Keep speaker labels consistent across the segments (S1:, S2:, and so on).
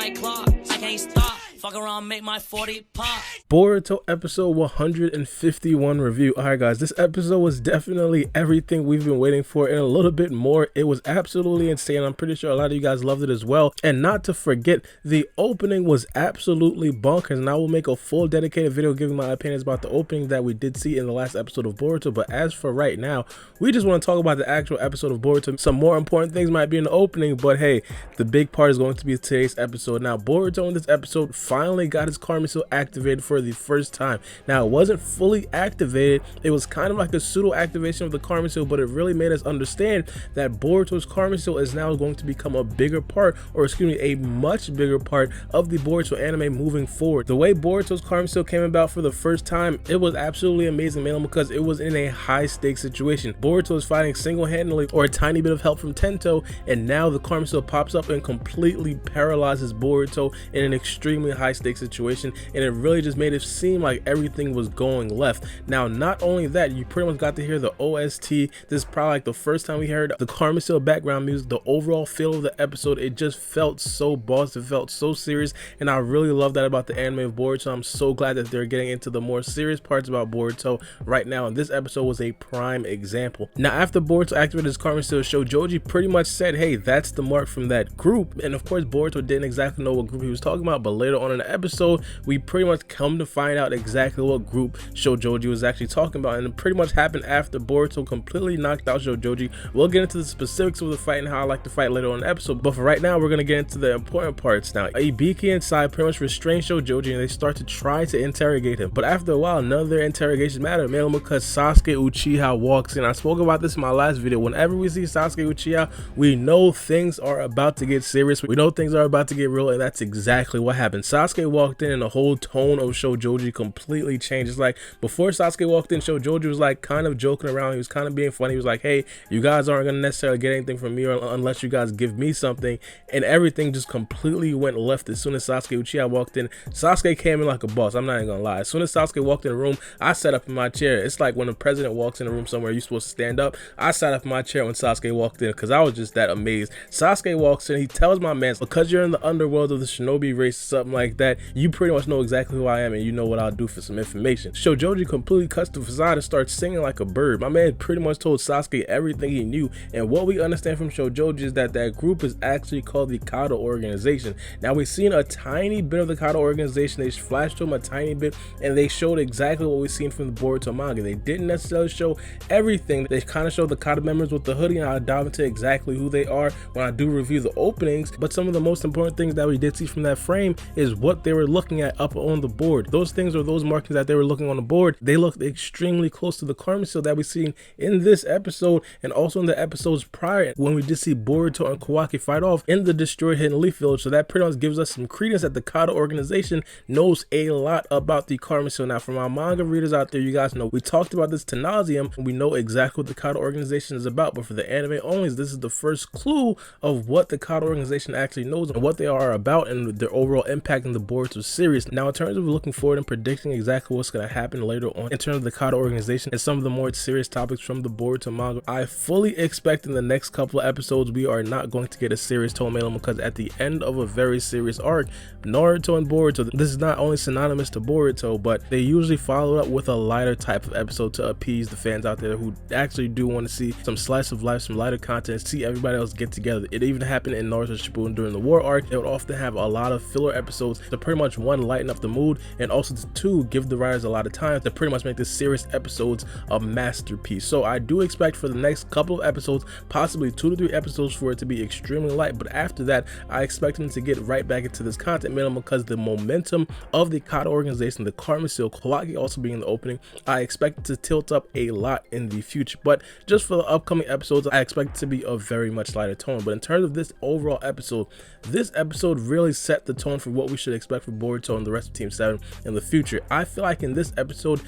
S1: like clock. I can't stop. Fuck around, make my 40 pop.
S2: Boruto episode 151 review. Alright guys, this episode was definitely everything we've been waiting for and a little bit more. It was absolutely insane. I'm pretty sure a lot of you guys loved it as well. And not to forget, the opening was absolutely bonkers, and I will make a full dedicated video giving my opinions about the opening that we did see in the last episode of Boruto. But as for right now, we just want to talk about the actual episode of Boruto. Some more important things might be in the opening, but hey, the big part is going to be today's episode. Now, Boruto in this episode finally got his karma seal activated for the first time. Now, it wasn't fully activated. It was kind of like a pseudo activation of the karma seal, but it really made us understand that Boruto's karma seal is now going to become a bigger part, or excuse me, a much bigger part of the Boruto anime moving forward. The way Boruto's karma seal came about for the first time, it was absolutely amazing, mainly because it was in a high stakes situation. Boruto is fighting single-handedly or a tiny bit of help from Tentou, and now the karma seal pops up and completely paralyzes Boruto in an extremely high stakes situation, and it really just made it seem like everything was going left. Now, not only that, you pretty much got to hear the OST. This is probably like the first time we heard the karma seal background music. The overall feel of the episode, it just felt so boss, it felt so serious, and I really love that about the anime of Boruto. I'm so glad that they're getting into the more serious parts about Boruto right now, and this episode was a prime example. Now, after Boruto activated his karma seal, Shojoji pretty much said, hey, that's the mark from that group. And of course, Boruto didn't exactly know what group he was talking about, but later on in the episode, we pretty much come to find out exactly what group Shojoji was actually talking about, and it pretty much happened after Boruto completely knocked out Shojoji. We'll get into the specifics of the fight and how I like to fight later on in the episode, but for right now, we're going to get into the important parts. Now, Isshiki and Sai pretty much restrain Shojoji, and they start to try to interrogate him, but after a while, none of their interrogations matter, mainly because Sasuke Uchiha walks in. I spoke about this in my last video. Whenever we see Sasuke Uchiha, we know things are about to get serious. We know things are about to get real, and that's exactly what happened. Sasuke walked in, and the whole tone of Shojoji completely changed. It's like before Sasuke walked in, Shojoji was like kind of joking around. He was kind of being funny. He was like, hey, you guys aren't going to necessarily get anything from me unless you guys give me something, and everything just completely went left as soon as Sasuke Uchiha walked in. Sasuke came in like a boss. I'm not even gonna lie. As soon as Sasuke walked in the room, I sat up in my chair. It's like when the president walks in a room somewhere, you're supposed to stand up. I sat up in my chair when Sasuke walked in because I was just that amazed. Sasuke walks in, he tells my man, because you're in the underworld of the shinobi race or something like that, you pretty much know exactly who I am and you know what I'll do for some information. Shojoji completely cuts the facade and starts singing like a bird. My man pretty much told Sasuke everything he knew, and what we understand from Shojoji is that that group is actually called the Kado organization. Now, we've seen a tiny bit of the Kado organization. They flashed to him a tiny bit, and they showed exactly what we've seen from the Boruto manga. They didn't necessarily show everything. They kind of showed the Kado members with the hoodie, and I'll dive into exactly who they are when I do review the openings. But some of the most important things that we did see from that frame is what they were looking at up on the board. Those things, or those markings that they were looking on the board, they looked extremely close to the karma seal that we've seen in this episode, and also in the episodes prior when we did see Boruto and Kawaki fight off in the destroyed Hidden Leaf Village. So that pretty much gives us some credence that the Kado organization knows a lot about the karma seal. Now, for my manga readers out there, you guys know we talked about this to nauseum, and we know exactly what the Kado organization is about, but for the anime only, this is the first clue of what the Kado organization actually knows and what they are about and their overall impact in the Boruto series. Now, in terms of looking forward and predicting exactly what's going to happen later on in terms of the Kado organization and some of the more serious topics from the Boruto manga, I fully expect in the next couple of episodes we are not going to get a serious tone, because at the end of a very serious arc, Naruto and Boruto, this is not only synonymous to Boruto, but they usually follow up with a lighter type of episode to appease the fans out there who actually do want to see some slice of life, some lighter content, see everybody else get together. It even happened in Naruto Shippuden during the war arc. They would often have a lot of filler episodes to pretty much, one, lighten up the mood, and also to two, give the writers a lot of time to pretty much make the serious episodes a masterpiece. So I do expect for the next couple of episodes, possibly 2 to 3 episodes, for it to be extremely light, but after that, I expect them to get right back into this content minimum because the momentum of the Kado organization, the karma seal, Kawaki also being in the opening, I expect it to tilt up a lot in the future. But just for the upcoming episodes, I expect it to be a very much lighter tone. But in terms of this overall episode, this episode really set the tone for what we should expect from Boruto and the rest of Team 7 in the future. I feel like in this episode,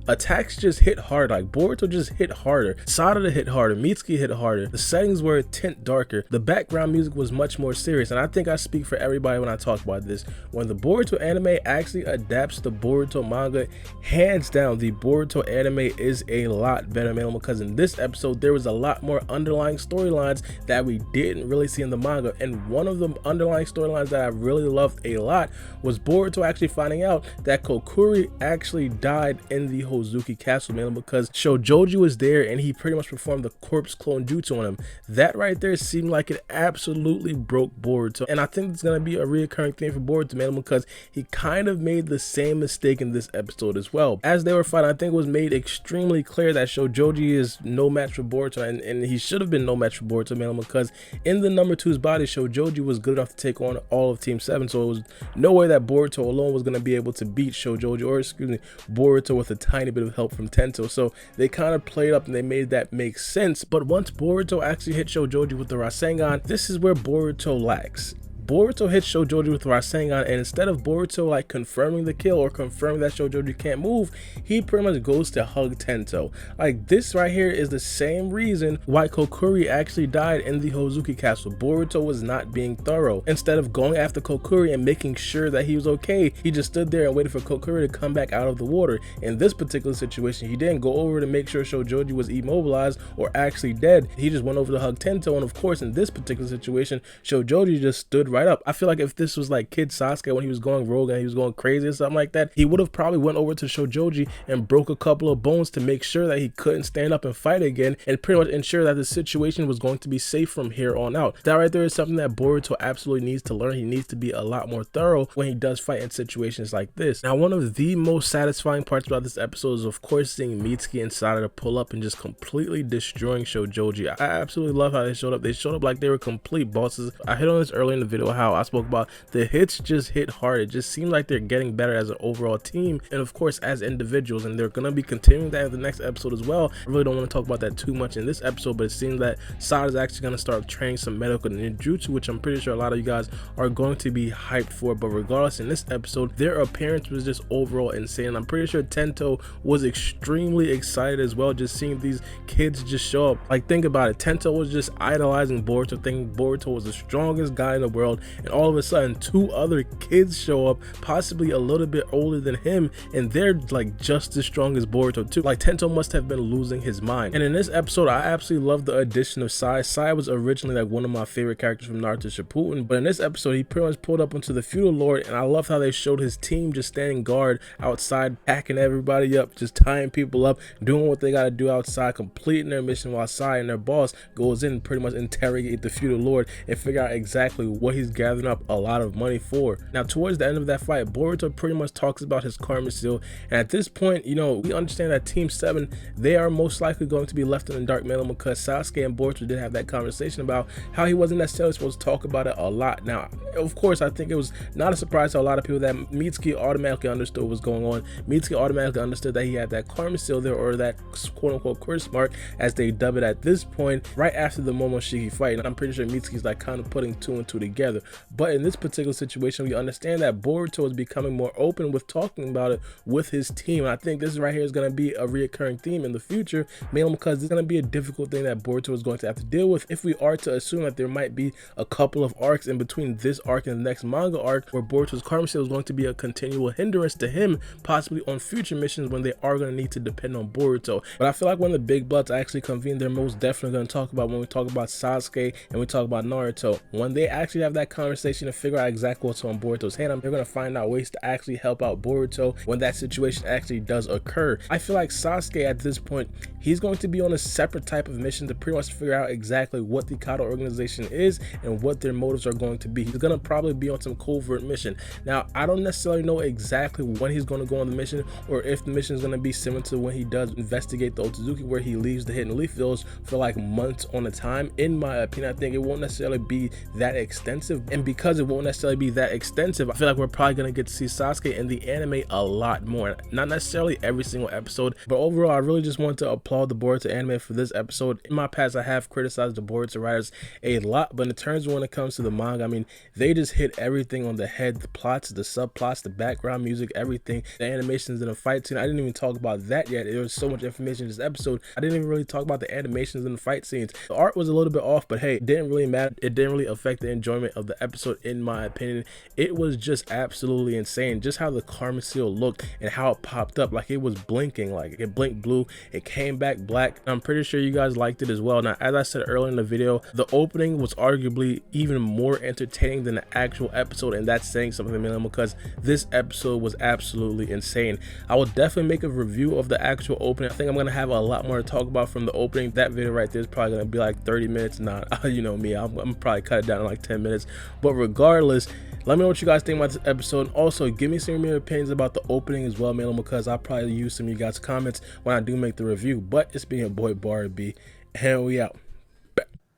S2: attacks just hit hard. Like Boruto just hit harder, Sarada hit harder, Mitsuki hit harder, the settings were a tint darker, the background music was much more serious. And I think I speak for everybody when I talk about this. When the Boruto anime actually adapts the Boruto manga, hands down the Boruto anime is a lot better, man, because in this episode there was a lot more underlying storylines that we didn't really see in the manga. And one of the underlying storylines that I really loved a lot was Boruto actually finding out that Kokuri actually died in the Hozuki castle, man, because Shojoji was there and he pretty much performed the corpse clone jutsu on him. That right there seemed like it absolutely broke Boruto, and I think it's gonna be a reoccurring thing for Boruto, man, because he kind of made the same mistake in this episode as well. As they were fighting, I think it was made extremely clear that Shojoji is no match for Boruto, and he should have been no match for Boruto, man, because in the number 2's body, Shojoji was good enough to take on all of Team 7, so it was no way that Boruto alone was going to be able to beat Shojoji, or excuse me, Boruto, with a tiny bit of help from Tentou. So they kind of played up and they made that make sense. But once Boruto actually hit Shojoji with the Rasengan, this is where Boruto lacks. Boruto hits Shojoji with Rasengan, and instead of Boruto like confirming the kill or confirming that Shojoji can't move, he pretty much goes to hug Tentou. Like, this right here is the same reason why Kokuri actually died in the Hozuki castle. Boruto was not being thorough. Instead of going after Kokuri and making sure that he was okay, he just stood there and waited for Kokuri to come back out of the water. In this particular situation, he didn't go over to make sure Shojoji was immobilized or actually dead. He just went over to hug Tentou, and of course in this particular situation, Shojoji just stood right up. I feel like if this was like Kid Sasuke when he was going rogue and he was going crazy or something like that, he would have probably went over to Shojoji and broke a couple of bones to make sure that he couldn't stand up and fight again, and pretty much ensure that the situation was going to be safe from here on out. That right there is something that Boruto absolutely needs to learn. He needs to be a lot more thorough when he does fight in situations like this. Now, one of the most satisfying parts about this episode is of course seeing Mitsuki and Sarada pull up and just completely destroying Shojoji. I absolutely love how they showed up. They showed up like they were complete bosses. I hit on this earlier in the video, how I spoke about the hits just hit hard. It just seemed like they're getting better as an overall team, and of course as individuals, and they're gonna be continuing that in the next episode as well. I really don't want to talk about that too much in this episode, but it seems that Sarada is actually gonna start training some medical ninjutsu, which I'm pretty sure a lot of you guys are going to be hyped for. But regardless, in this episode their appearance was just overall insane. I'm pretty sure Tentou was extremely excited as well, just seeing these kids just show up. Like, think about it, Tentou was just idolizing Boruto, thinking Boruto was the strongest guy in the world, and all of a sudden 2 other kids show up, possibly a little bit older than him, and they're like just as strong as Boruto too. Like, Tentou must have been losing his mind. And in this episode I absolutely love the addition of Sai. Sai was originally like one of my favorite characters from Naruto Shippuden, but in this episode he pretty much pulled up into the feudal lord, and I love how they showed his team just standing guard outside, packing everybody up, just tying people up, doing what they got to do outside, completing their mission, while Sai and their boss goes in and pretty much interrogate the feudal lord and figure out exactly what he's gathering up a lot of money for. Now, towards the end of that fight, Boruto pretty much talks about his karma seal, and at this point, you know, we understand that Team 7, they are most likely going to be left in the dark, man, because Sasuke and Boruto did have that conversation about how he wasn't necessarily supposed to talk about it a lot. Now, of course, I think it was not a surprise to a lot of people that Mitsuki automatically understood what was going on. Mitsuki automatically understood that he had that karma seal there, or that quote-unquote curse mark, as they dub it at this point, right after the momoshiki fight. And I'm pretty sure Mitsuki's like kind of putting 2 and 2 together. But in this particular situation, we understand that Boruto is becoming more open with talking about it with his team. And I think this right here is going to be a reoccurring theme in the future, mainly because it's going to be a difficult thing that Boruto is going to have to deal with, if we are to assume that there might be a couple of arcs in between this arc and the next manga arc, where Boruto's karma seal is going to be a continual hindrance to him, possibly on future missions when they are going to need to depend on Boruto. But I feel like when the big bloods actually convene, they're most definitely going to talk about, when we talk about Sasuke and we talk about Naruto, when they actually have that conversation to figure out exactly what's on Boruto's hand, they're going to find out ways to actually help out Boruto when that situation actually does occur. I feel like Sasuke at this point, he's going to be on a separate type of mission to pretty much figure out exactly what the Kado organization is and what their motives are going to be. He's going to probably be on some covert mission. Now, I don't necessarily know exactly when he's going to go on the mission, or if the mission is going to be similar to when he does investigate the Otsutsuki, where he leaves the hidden leaf fields for like months on a time. In my opinion, I think it won't necessarily be that extensive. extensive, and because it won't necessarily be that extensive, I feel like we're probably gonna get to see Sasuke in the anime a lot more. Not necessarily every single episode, but overall I really just want to applaud the Boruto anime for this episode. In my past I have criticized the Boruto writers a lot, but in terms of when it comes to the manga, I mean, they just hit everything on the head. The plots, the subplots, the background music, everything, the animations and the fight scene. I didn't even talk about that yet. There was so much information in this episode. I didn't even really talk about the animations and the fight scenes. The art was a little bit off, but hey, it didn't really matter. It didn't really affect the enjoyment of the episode, in my opinion. It was just absolutely insane, just how the karma seal looked and how it popped up. Like, it was blinking, like it blinked blue, it came back black. I'm pretty sure you guys liked it as well. Now, as I said earlier in the video, the opening was arguably even more entertaining than the actual episode, and that's saying something, man, because this episode was absolutely insane. I will definitely make a review of the actual opening. I think I'm gonna have a lot more to talk about from the opening. That video right there is probably gonna be like 30 minutes. Not you know me, I'm probably cut it down to like 10 minutes, but regardless, let me know what you guys think about this episode. Also, give me some of your opinions about the opening as well, man, because I'll probably use some of you guys' comments when I do make the review. But it's been your boy Baara B, and we out.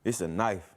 S3: It's a knife.